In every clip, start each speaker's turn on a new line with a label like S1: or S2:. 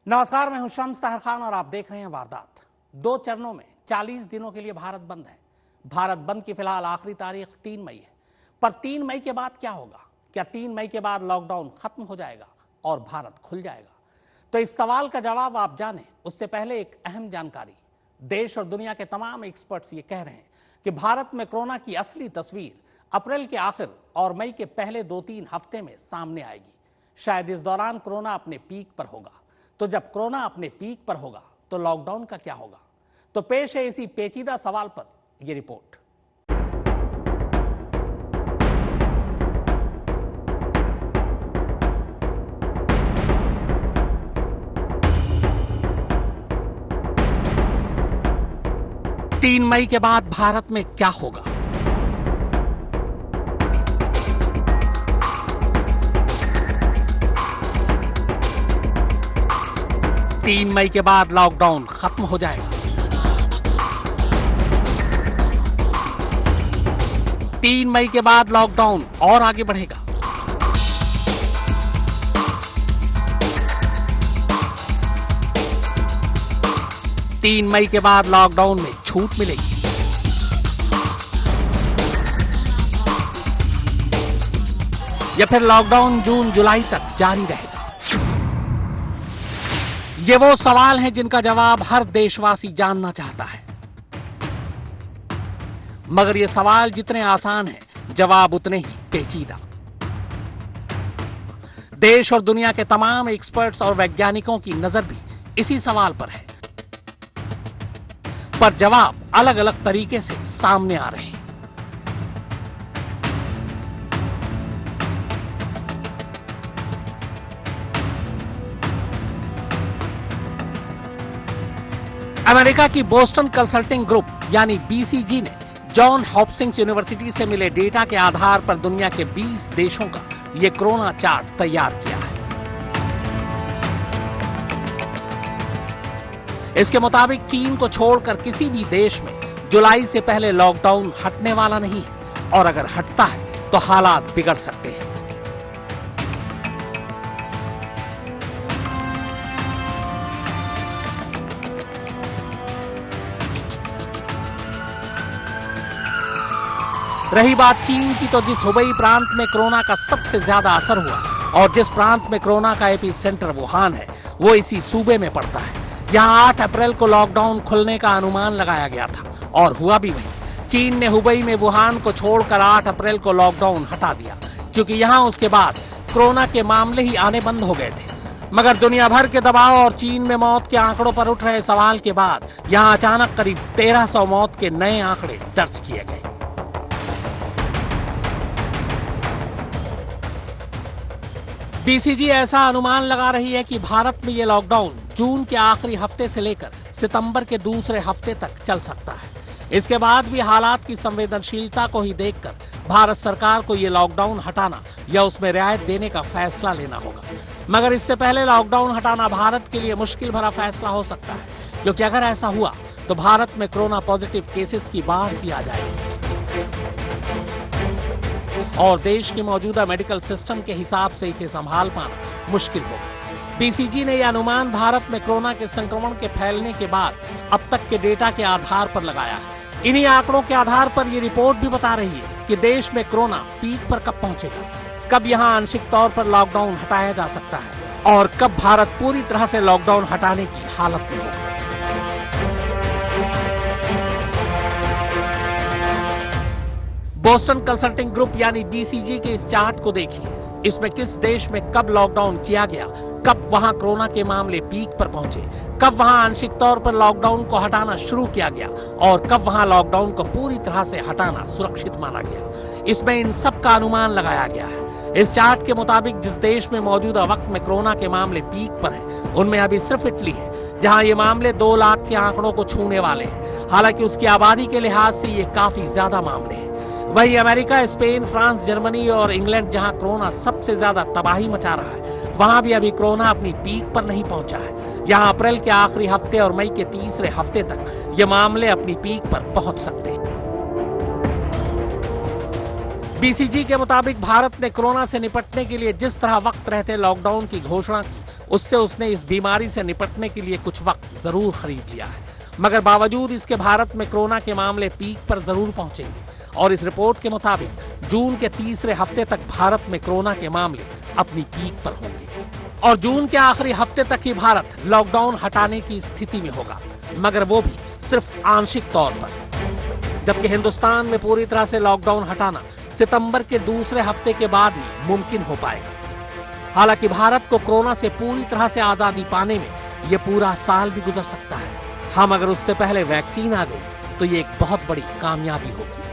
S1: नमस्कार, मैं हूं शम्स ताहिर खान और आप देख रहे हैं वारदात। 2 चरणों में 40 दिनों के लिए भारत बंद है। भारत बंद की फिलहाल आखिरी तारीख 3 मई है। पर 3 मई के बाद क्या होगा? क्या 3 मई के बाद लॉकडाउन खत्म हो जाएगा और भारत खुल जाएगा? तो इस सवाल का जवाब आप जाने उससे पहले एक अहम जानकारी। देश और दुनिया के तमाम एक्सपर्ट्स ये कह रहे हैं कि भारत में कोरोना की असली तस्वीर अप्रैल के आखिर और मई के पहले 2-3 हफ्ते में सामने आएगी। शायद इस दौरान कोरोना अपने पीक पर होगा। तो जब कोरोना अपने पीक पर होगा तो लॉकडाउन का क्या होगा? तो पेश है इसी पेचीदा सवाल पर यह रिपोर्ट। तीन मई के बाद भारत में क्या होगा? तीन मई के बाद लॉकडाउन खत्म हो जाएगा। 3 मई के बाद लॉकडाउन और आगे बढ़ेगा। तीन मई के बाद लॉकडाउन में छूट मिलेगी। या फिर लॉकडाउन जून जुलाई तक जारी रहेगा? ये वो सवाल हैं जिनका जवाब हर देशवासी जानना चाहता है। मगर ये सवाल जितने आसान हैं, जवाब उतने ही पेचीदा। देश और दुनिया के तमाम एक्सपर्ट्स और वैज्ञानिकों की नजर भी इसी सवाल पर है। पर जवाब अलग अलग तरीके से सामने आ रहे हैं। अमेरिका की बोस्टन कंसल्टिंग ग्रुप यानी बीसीजी ने जॉन हॉपकिंस यूनिवर्सिटी से मिले डेटा के आधार पर दुनिया के 20 देशों का यह कोरोना चार्ट तैयार किया है। इसके मुताबिक चीन को छोड़कर किसी भी देश में जुलाई से पहले लॉकडाउन हटने वाला नहीं है और अगर हटता है तो हालात बिगड़ सकते हैं। रही बात चीन की, तो जिस हुबई प्रांत में कोरोना का सबसे ज्यादा असर हुआ और जिस प्रांत में कोरोना का एपी सेंटर वुहान है, वो इसी सूबे में पड़ता है। यहाँ 8 अप्रैल को लॉकडाउन खुलने का अनुमान लगाया गया था और हुआ भी वही। चीन ने हुबई में वुहान को छोड़कर 8 अप्रैल को लॉकडाउन हटा दिया, क्योंकि यहाँ उसके बाद कोरोना के मामले ही आने बंद हो गए थे। मगर दुनिया भर के दबाव और चीन में मौत के आंकड़ों पर उठ रहे सवाल के बाद यहाँ अचानक करीब 1300 मौत के नए आंकड़े दर्ज किए गए। बीसीजी ऐसा अनुमान लगा रही है कि भारत में यह लॉकडाउन जून के आखिरी हफ्ते से लेकर सितंबर के दूसरे हफ्ते तक चल सकता है। इसके बाद भी हालात की संवेदनशीलता को ही देखकर भारत सरकार को यह लॉकडाउन हटाना या उसमें रियायत देने का फैसला लेना होगा। मगर इससे पहले लॉकडाउन हटाना भारत के लिए मुश्किल भरा फैसला हो सकता है, क्योंकि अगर ऐसा हुआ तो भारत में कोरोना पॉजिटिव केसेस की बाढ़ सी आ जाएगी और देश के मौजूदा मेडिकल सिस्टम के हिसाब से इसे संभाल पाना मुश्किल होगा। बीसीजी ने यह अनुमान भारत में कोरोना के संक्रमण के फैलने के बाद अब तक के डेटा के आधार पर लगाया है। इन्हीं आंकड़ों के आधार पर यह रिपोर्ट भी बता रही है कि देश में कोरोना पीक पर कब पहुंचेगा, कब यहां आंशिक तौर पर लॉकडाउन हटाया जा सकता है और कब भारत पूरी तरह से लॉकडाउन हटाने की हालत में होगा। बोस्टन कंसल्टिंग ग्रुप यानी बीसीजी के इस चार्ट को देखिए। इसमें किस देश में कब लॉकडाउन किया गया, कब वहां कोरोना के मामले पीक पर पहुंचे, कब वहां आंशिक तौर पर लॉकडाउन को हटाना शुरू किया गया और कब वहां लॉकडाउन को पूरी तरह से हटाना सुरक्षित माना गया। इसमें इन सब का अनुमान लगाया गया है। इस चार्ट के मुताबिक जिस देश में मौजूदा वक्त में कोरोना के मामले पीक पर हैं, उनमें अभी सिर्फ इटली है, जहां ये मामले 2 लाख के आंकड़ों को छूने वाले हैं। हालांकि उसकी आबादी के लिहाज से ये काफी ज्यादा मामले हैं। वहीं अमेरिका, स्पेन, फ्रांस, जर्मनी और इंग्लैंड, जहां कोरोना सबसे ज्यादा तबाही मचा रहा है, वहां भी अभी कोरोना अपनी पीक पर नहीं पहुंचा है। यहां अप्रैल के आखिरी हफ्ते और मई के तीसरे हफ्ते तक ये मामले अपनी पीक पर पहुंच सकते हैं। बीसीजी के मुताबिक भारत ने कोरोना से निपटने के लिए जिस तरह वक्त रहते लॉकडाउन की घोषणा की, उससे उसने इस बीमारी से निपटने के लिए कुछ वक्त जरूर खरीद लिया है। मगर बावजूद इसके भारत में कोरोना के मामले पीक पर जरूर पहुंचेंगे और इस रिपोर्ट के मुताबिक जून के तीसरे हफ्ते तक भारत में कोरोना के मामले अपनी पीक पर होंगे और जून के आखिरी हफ्ते तक ही भारत लॉकडाउन हटाने की स्थिति में होगा, मगर वो भी सिर्फ आंशिक तौर पर। जबकि हिंदुस्तान में पूरी तरह से लॉकडाउन हटाना सितंबर के दूसरे हफ्ते के बाद ही मुमकिन हो पाएगा। हालांकि भारत को कोरोना से पूरी तरह से आजादी पाने में यह पूरा साल भी गुजर सकता है। हम अगर उससे पहले वैक्सीन आ गई तो ये एक बहुत बड़ी कामयाबी होगी।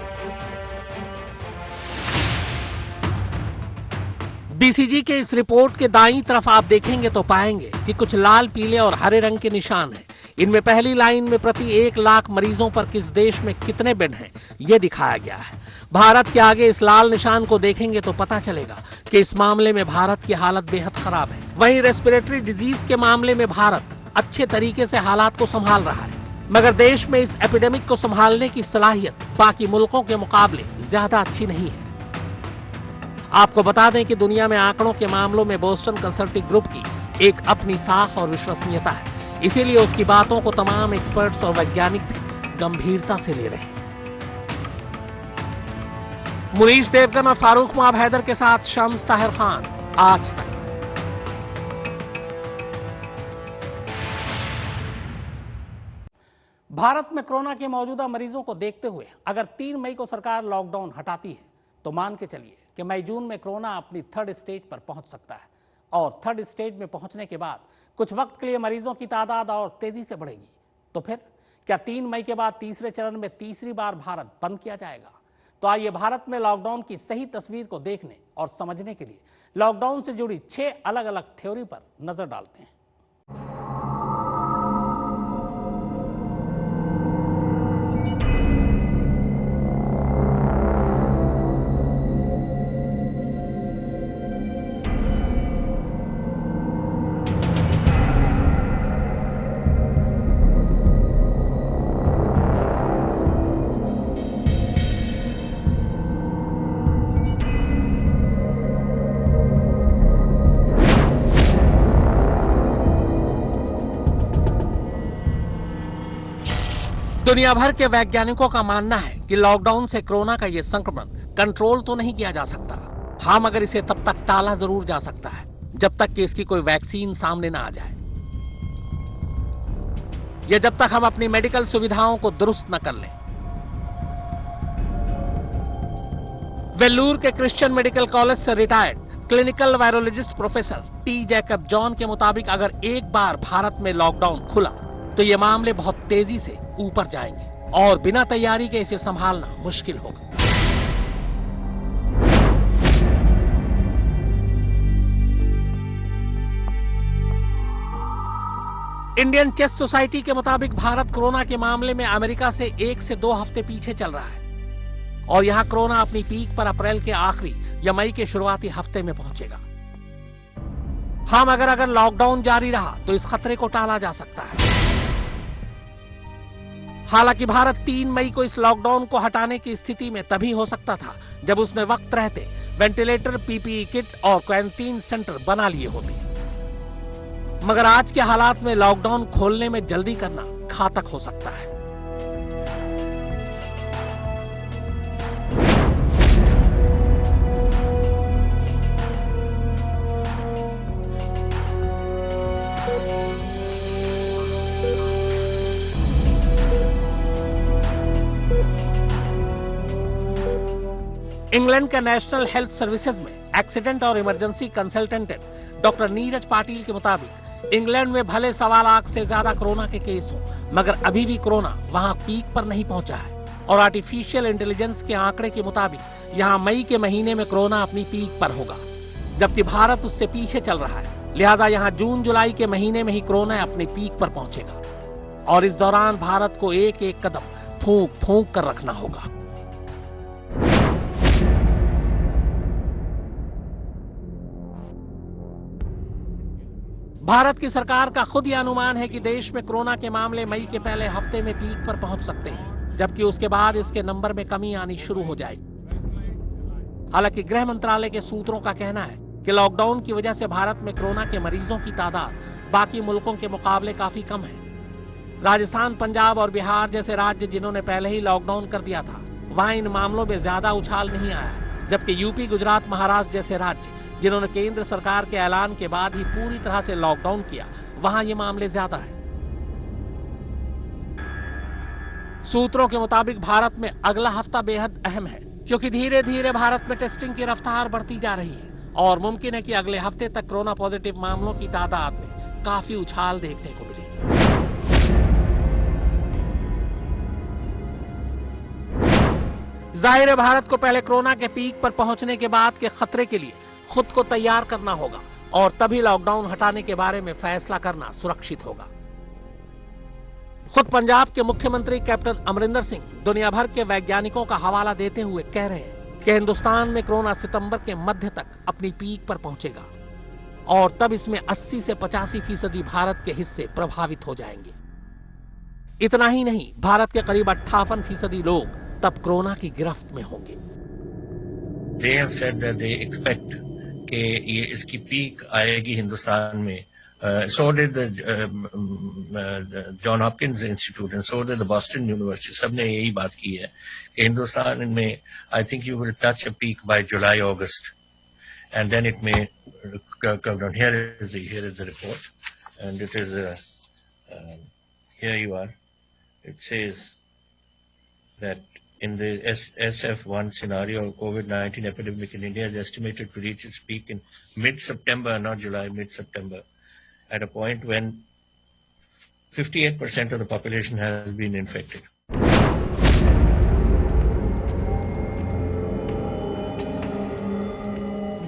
S1: बीसीजी के इस रिपोर्ट के दाईं तरफ आप देखेंगे तो पाएंगे कि कुछ लाल, पीले और हरे रंग के निशान हैं। इनमें पहली लाइन में प्रति 1 लाख मरीजों पर किस देश में कितने बेड हैं, यह दिखाया गया है। भारत के आगे इस लाल निशान को देखेंगे तो पता चलेगा कि इस मामले में भारत की हालत बेहद खराब है। वहीं रेस्पिरेटरी डिजीज के मामले में भारत अच्छे तरीके से हालात को संभाल रहा है, मगर देश में इस एपिडेमिक को संभालने की सलाहियत बाकी मुल्कों के मुकाबले ज्यादा अच्छी नहीं है। आपको बता दें कि दुनिया में आंकड़ों के मामलों में बोस्टन कंसल्टिंग ग्रुप की एक अपनी साख और विश्वसनीयता है, इसीलिए उसकी बातों को तमाम एक्सपर्ट्स और वैज्ञानिक भी गंभीरता से ले रहे हैं। मुनीश देवगन और फारूक माब हैदर के साथ शम्स ताहिर खान, आज तक। भारत में कोरोना के मौजूदा मरीजों को देखते हुए अगर 3 मई को सरकार लॉकडाउन हटाती है तो मान के चलिए कि मई जून में कोरोना अपनी 3rd स्टेज पर पहुंच सकता है और 3rd स्टेज में पहुंचने के बाद कुछ वक्त के लिए मरीजों की तादाद और तेजी से बढ़ेगी। तो फिर क्या 3 मई के बाद तीसरे चरण में तीसरी बार भारत बंद किया जाएगा? तो आइए भारत में लॉकडाउन की सही तस्वीर को देखने और समझने के लिए लॉकडाउन से जुड़ी 6 अलग अलग थ्योरी पर नजर डालते हैं। दुनिया भर के वैज्ञानिकों का मानना है कि लॉकडाउन से कोरोना का यह संक्रमण कंट्रोल तो नहीं किया जा सकता, हाँ, मगर इसे तब तक टाला जरूर जा सकता है जब तक कि इसकी कोई वैक्सीन सामने ना आ जाए या जब तक हम अपनी मेडिकल सुविधाओं को दुरुस्त न कर लें। वेल्लूर के क्रिश्चियन मेडिकल कॉलेज से retired clinical virologist professor T Jacob John के मुताबिक अगर एक बार भारत में लॉकडाउन खुला तो ये मामले बहुत तेजी से ऊपर जाएंगे और बिना तैयारी के इसे संभालना मुश्किल होगा। इंडियन चेस सोसाइटी के मुताबिक भारत कोरोना के मामले में अमेरिका से 1 से 2 हफ्ते पीछे चल रहा है और यहां कोरोना अपनी पीक पर अप्रैल के आखिरी या मई के शुरुआती हफ्ते में पहुंचेगा। हाँ, मगर अगर लॉकडाउन जारी रहा तो इस खतरे को टाला जा सकता है। हालांकि भारत 3 मई को इस लॉकडाउन को हटाने की स्थिति में तभी हो सकता था जब उसने वक्त रहते वेंटिलेटर, पीपीई किट और क्वारंटीन सेंटर बना लिए होते, मगर आज के हालात में लॉकडाउन खोलने में जल्दी करना घातक हो सकता है। इंग्लैंड के नेशनल हेल्थ सर्विसेज में एक्सीडेंट और emergency consultant doctor Neeraj Patil के मुताबिक इंग्लैंड में भले 1.25 लाख से ज्यादा कोरोना के केस हो, मगर अभी भी कोरोना वहां पीक पर नहीं पहुंचा है और आर्टिफिशियल इंटेलिजेंस के आंकड़े के मुताबिक यहां मई के महीने में कोरोना अपनी पीक पर होगा, जबकि भारत उससे पीछे चल रहा है। लिहाजा यहां जून जुलाई के महीने में ही कोरोना अपने पीक पर पहुंचेगा और इस दौरान भारत को एक एक कदम फूंक फूंक कर रखना होगा। भारत की सरकार का खुद ही अनुमान है कि देश में कोरोना के मामले मई के पहले हफ्ते में पीक पर पहुंच सकते हैं, जबकि उसके बाद इसके नंबर में कमी आनी शुरू हो जाएगी। हालांकि गृह मंत्रालय के सूत्रों का कहना है कि लॉकडाउन की वजह से भारत में कोरोना के मरीजों की तादाद बाकी मुल्कों के मुकाबले काफी कम है। राजस्थान, पंजाब और बिहार जैसे राज्य जिन्होंने पहले ही लॉकडाउन कर दिया था, वहां इन मामलों में ज्यादा उछाल नहीं आया, जबकि यूपी, गुजरात, महाराष्ट्र जैसे राज्य जिन्होंने केंद्र सरकार के ऐलान के बाद ही पूरी तरह से लॉकडाउन किया, वहां ये मामले ज्यादा हैं। सूत्रों के मुताबिक भारत में अगला हफ्ता बेहद अहम है, क्योंकि धीरे धीरे भारत में टेस्टिंग की रफ्तार बढ़ती जा रही है और मुमकिन है कि अगले हफ्ते तक कोरोना पॉजिटिव मामलों की तादाद में काफी उछाल देखने को मिले। जाहिर है, भारत को पहले कोरोना के पीक पर पहुंचने के बाद के खतरे के लिए खुद को तैयार करना होगा और तभी लॉकडाउन हटाने के बारे में फैसला करना सुरक्षित होगा। खुद पंजाब के मुख्यमंत्री कैप्टन अमरिंदर सिंह दुनिया भर के वैज्ञानिकों का हवाला देते हुए कह रहे हैं कि हिंदुस्तान में कोरोना सितंबर के मध्य तक अपनी पीक पर पहुंचेगा और तब इसमें 80 से 85% भारत के हिस्से प्रभावित हो जाएंगे। इतना ही नहीं, भारत के करीब 58% लोग तब कोरोना की गिरफ्त में होंगे।
S2: They have said that they expect कि ये इसकी पीक आएगी हिंदुस्तान में। So did the John Hopkins Institute and so did the Boston University. सबने यही बात की है कि हिंदुस्तान में I think you will touch a peak by July, August, and then it may come down. Here is the report, and it is here you are. It says that in the SF1 scenario, COVID-19 epidemic in India is estimated to reach its peak in mid-September, not July, mid-September, at a point when 58% of the population has been infected.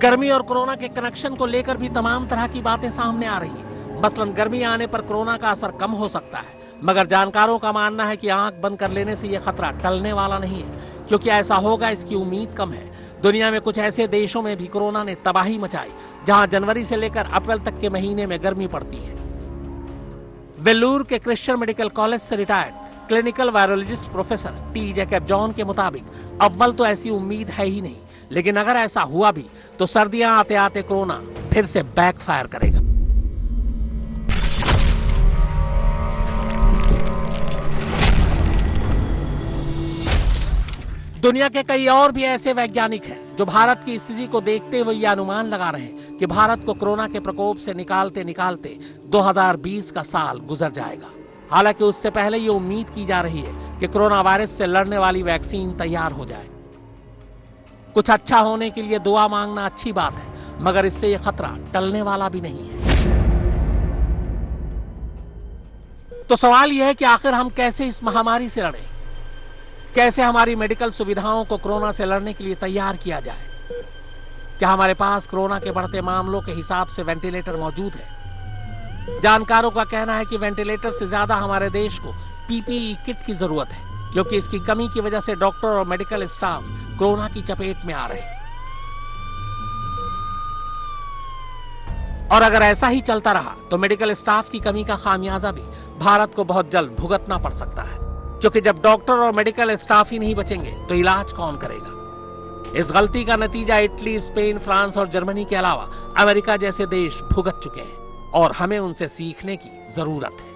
S1: गर्मी और corona के connection को लेकर भी तमाम तरह की बातें सामने आ रही हैं। मसलन गर्मी आने पर कोरोना का असर कम हो सकता है, मगर जानकारों का मानना है कि आंख बंद कर लेने से यह खतरा टलने वाला नहीं है, क्योंकि ऐसा होगा इसकी उम्मीद कम है। दुनिया में कुछ ऐसे देशों में भी कोरोना ने तबाही मचाई, जहां जनवरी से लेकर अप्रैल तक के महीने में गर्मी पड़ती है। वेल्लूर के क्रिश्चियन मेडिकल कॉलेज से retired clinical virologist professor T Jacob John के मुताबिक अव्वल तो ऐसी उम्मीद है ही नहीं, लेकिन अगर ऐसा हुआ भी तो सर्दियां आते आते कोरोना फिर से बैकफायर करेगा। दुनिया के कई और भी ऐसे वैज्ञानिक हैं जो भारत की स्थिति को देखते हुए यह अनुमान लगा रहे हैं कि भारत को कोरोना के प्रकोप से निकालते निकालते 2020 का साल गुजर जाएगा। हालांकि उससे पहले ये उम्मीद की जा रही है कि कोरोना वायरस से लड़ने वाली वैक्सीन तैयार हो जाए। कुछ अच्छा होने के लिए दुआ मांगना अच्छी बात है, मगर इससे यह खतरा टलने वाला भी नहीं है। तो सवाल यह है कि आखिर हम कैसे इस महामारी से लड़ें? कैसे हमारी मेडिकल सुविधाओं को कोरोना से लड़ने के लिए तैयार किया जाए? क्या हमारे पास कोरोना के बढ़ते मामलों के हिसाब से वेंटिलेटर मौजूद है? जानकारों का कहना है कि वेंटिलेटर से ज्यादा हमारे देश को पीपीई किट की जरूरत है, क्योंकि इसकी कमी की वजह से डॉक्टर और मेडिकल स्टाफ कोरोना की चपेट में आ रहे हैं। और अगर ऐसा ही चलता रहा तो मेडिकल स्टाफ की कमी का खामियाजा भी भारत को बहुत जल्द भुगतना पड़ सकता है, क्योंकि जब डॉक्टर और मेडिकल स्टाफ ही नहीं बचेंगे तो इलाज कौन करेगा? इस गलती का नतीजा इटली, स्पेन, फ्रांस और जर्मनी के अलावा अमेरिका जैसे देश भुगत चुके हैं और हमें उनसे सीखने की जरूरत है।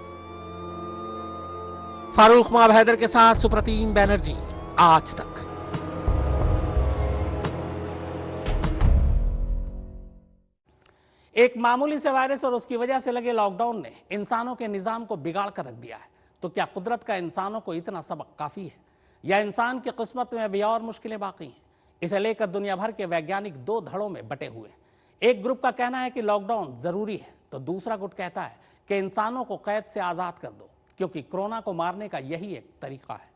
S1: फारूक माब हैदर के साथ सुप्रतीम बैनर्जी, आज तक। एक मामूली से वायरस और उसकी वजह से लगे लॉकडाउन ने इंसानों के निजाम को बिगाड़ कर रख दिया है। तो क्या कुदरत का इंसानों को इतना सबक काफी है, या इंसान की किस्मत में अभी और मुश्किलें बाकी हैं? इसे लेकर दुनिया भर के वैज्ञानिक दो धड़ों में बटे हुए हैं। एक ग्रुप का कहना है कि लॉकडाउन जरूरी है, तो दूसरा गुट कहता है कि इंसानों को कैद से आजाद कर दो, क्योंकि कोरोना को मारने का यही एक तरीका है।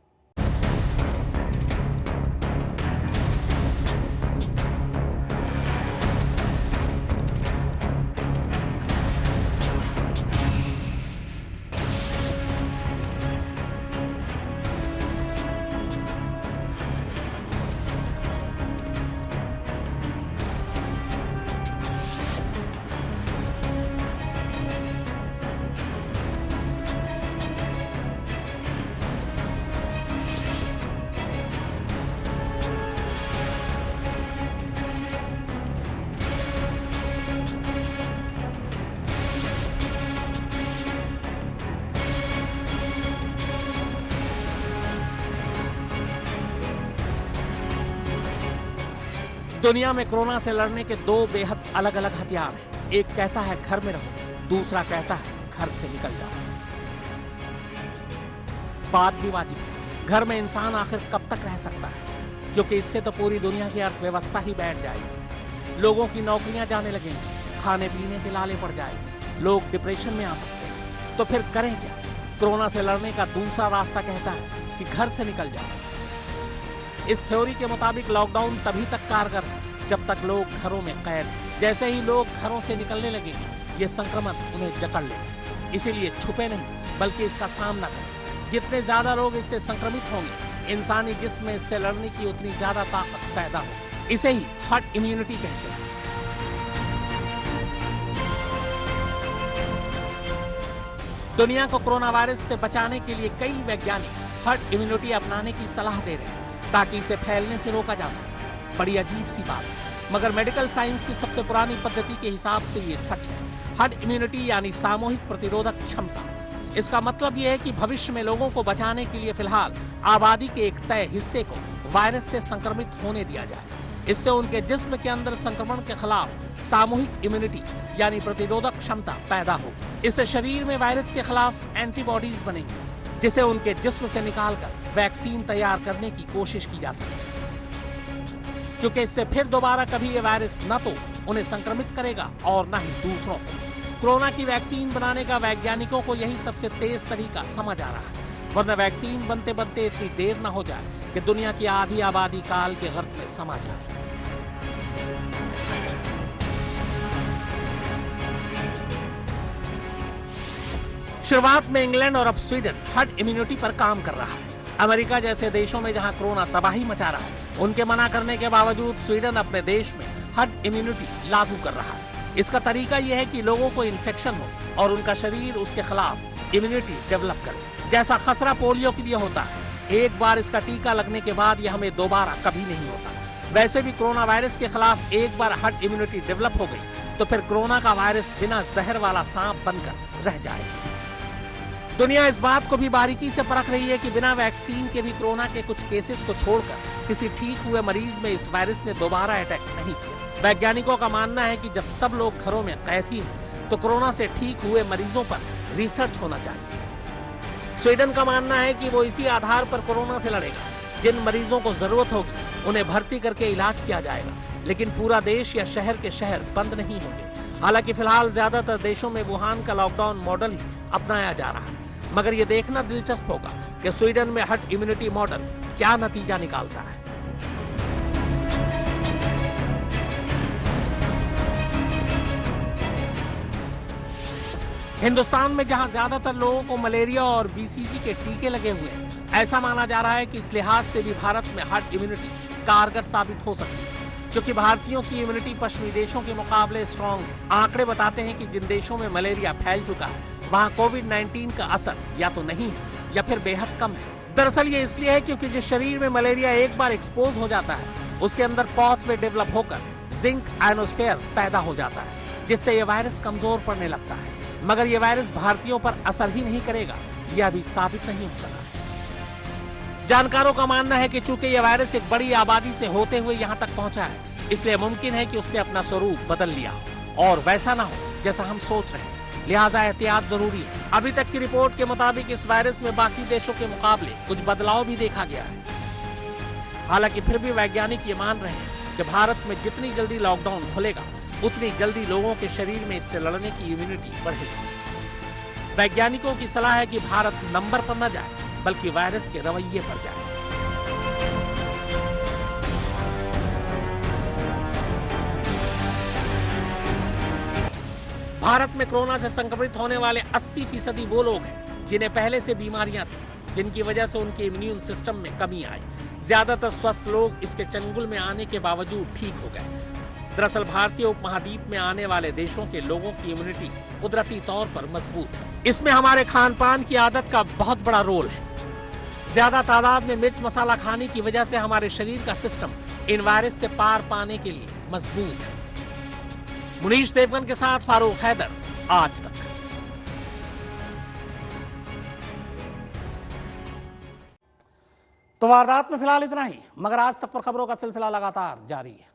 S1: दुनिया में कोरोना से लड़ने के दो बेहद अलग अलग हथियार हैं। एक कहता है घर में रहो, दूसरा कहता है घर से निकल जाओ। बात भी वाजिब है, घर में इंसान आखिर कब तक रह सकता है, क्योंकि इससे तो पूरी दुनिया की अर्थव्यवस्था ही बैठ जाएगी। लोगों की नौकरियां जाने लगेंगी, खाने पीने के लाले पड़ जाएंगे, लोग डिप्रेशन में आ सकते हैं। तो फिर करें क्या? कोरोना से लड़ने का दूसरा रास्ता कहता है कि घर से निकल जाओ। इस थ्योरी के मुताबिक लॉकडाउन तभी तक कारगर है जब तक लोग घरों में कैद हैं। जैसे ही लोग घरों से निकलने लगेंगे, ये संक्रमण उन्हें जकड़ लेगा। इसीलिए छुपे नहीं, बल्कि इसका सामना करें। जितने ज्यादा लोग इससे संक्रमित होंगे, इंसानी जिस्म में इससे लड़ने की उतनी ज्यादा ताकत पैदा होगी। इसे ही हर्ड इम्यूनिटी कहते हैं। दुनिया को कोरोना वायरस से बचाने के लिए कई वैज्ञानिक हर्ड इम्यूनिटी अपनाने की सलाह दे रहे हैं ताकि इसे फैलने से रोका जा सके। बड़ी अजीब सी बात है, मगर मेडिकल साइंस की सबसे पुरानी पद्धति के हिसाब से ये सच है। हर्ड इम्यूनिटी यानी सामूहिक प्रतिरोधक क्षमता। इसका मतलब यह है कि भविष्य में लोगों को बचाने के लिए फिलहाल आबादी के एक तय हिस्से को वायरस से संक्रमित होने दिया जाए। इससे उनके जिस्म के अंदर संक्रमण के खिलाफ सामूहिक इम्यूनिटी यानी प्रतिरोधक क्षमता पैदा होगी। इससे शरीर में वायरस के खिलाफ एंटीबॉडीज बनेंगी, जिसे उनके जिस्म से निकालकर वैक्सीन तैयार करने की कोशिश की जा सकती है। क्योंकि इससे फिर दोबारा कभी ये वायरस न तो उन्हें संक्रमित करेगा और न ही दूसरों को। कोरोना की वैक्सीन बनाने का वैज्ञानिकों को यही सबसे तेज तरीका समझ आ रहा है, वरना वैक्सीन बनते बनते इतनी देर न हो जाए कि दुनिया की आधी आबादी काल के गर्त में समा जाए। शुरुआत में इंग्लैंड और अब स्वीडन हर्ड इम्यूनिटी पर काम कर रहा है। अमेरिका जैसे देशों में जहां कोरोना तबाही मचा रहा है, उनके मना करने के बावजूद स्वीडन अपने देश में हर्ड इम्यूनिटी लागू कर रहा है। इसका तरीका यह है कि लोगों को इन्फेक्शन हो और उनका शरीर उसके खिलाफ इम्यूनिटी डेवलप करे, जैसा खसरा पोलियो के लिए होता है। एक बार इसका टीका लगने के बाद यह हमें दोबारा कभी नहीं होता। वैसे भी कोरोना वायरस के खिलाफ एक बार हर्ड इम्यूनिटी डेवलप हो गई तो फिर कोरोना का वायरस बिना जहर वाला सांप बनकर रह जाएगा। दुनिया इस बात को भी बारीकी से परख रही है कि बिना वैक्सीन के भी कोरोना के कुछ केसेस को छोड़कर किसी ठीक हुए मरीज में इस वायरस ने दोबारा अटैक नहीं किया। वैज्ञानिकों का मानना है कि जब सब लोग घरों में कैद ही हैं, तो कोरोना से ठीक हुए मरीजों पर रिसर्च होना चाहिए। स्वीडन का मानना है कि वो इसी आधार पर कोरोना से लड़ेगा। जिन मरीजों को जरूरत होगी उन्हें भर्ती करके इलाज किया जाएगा, लेकिन पूरा देश या शहर के शहर बंद नहीं होंगे। हालांकि फिलहाल ज्यादातर देशों में वुहान का लॉकडाउन मॉडल ही अपनाया जा रहा है, मगर ये देखना दिलचस्प होगा कि स्वीडन में हर्ड इम्यूनिटी मॉडल क्या नतीजा निकालता है। हिंदुस्तान में जहां ज्यादातर लोगों को मलेरिया और बीसीजी के टीके लगे हुए हैं, ऐसा माना जा रहा है कि इस लिहाज से भी भारत में हर्ड इम्यूनिटी कारगर साबित हो सकती है, क्योंकि भारतीयों की इम्यूनिटी पश्चिमी देशों के मुकाबले स्ट्रांग है। आंकड़े बताते हैं कि जिन देशों में मलेरिया फैल चुका है, वहां कोविड-19 का असर या तो नहीं है या फिर बेहद कम है। दरअसल ये इसलिए है क्योंकि जिस शरीर में मलेरिया एक बार एक्सपोज हो जाता है, उसके अंदर पाथवे डेवलप होकर जिंक आयनोस्फीयर पैदा हो जाता है, जिससे ये वायरस कमजोर पड़ने लगता है। मगर ये वायरस भारतीयों पर असर ही नहीं करेगा, यह अभी साबित नहीं हो सका है। जानकारों का मानना है कि चूंकि यह वायरस एक बड़ी आबादी से होते हुए यहाँ तक पहुंचा है, इसलिए मुमकिन है कि उसने अपना स्वरूप बदल लिया और वैसा ना हो जैसा हम सोच रहे हैं। लिहाजा एहतियात जरूरी है। अभी तक की रिपोर्ट के मुताबिक इस वायरस में बाकी देशों के मुकाबले कुछ बदलाव भी देखा गया है। हालांकि फिर भी वैज्ञानिक ये मान रहे हैं कि भारत में जितनी जल्दी लॉकडाउन खुलेगा, उतनी जल्दी लोगों के शरीर में इससे लड़ने की इम्यूनिटी बढ़ेगी। वैज्ञानिकों की सलाह है कि भारत नंबर पर न जाए, बल्कि वायरस के रवैये पर जाए। भारत में कोरोना से संक्रमित होने वाले 80% वो लोग हैं जिन्हें पहले से बीमारियां थी, जिनकी वजह से उनके इम्यून सिस्टम में कमी आई। ज्यादातर स्वस्थ लोग इसके चंगुल में आने के बावजूद ठीक हो गए। दरअसल भारतीय उपमहाद्वीप में आने वाले देशों के लोगों की इम्यूनिटी कुदरती तौर पर मजबूत है। इसमें हमारे खान पान की आदत का बहुत बड़ा रोल है। ज्यादा तादाद में मिर्च मसाला खाने की वजह से हमारे शरीर का सिस्टम इन वायरस से पार पाने के लिए मजबूत है। मुनीश देवगन के साथ फारूक हैदर, आज तक। तो वारदात में फिलहाल इतना ही, मगर आज तक पर खबरों का सिलसिला लगातार जारी है।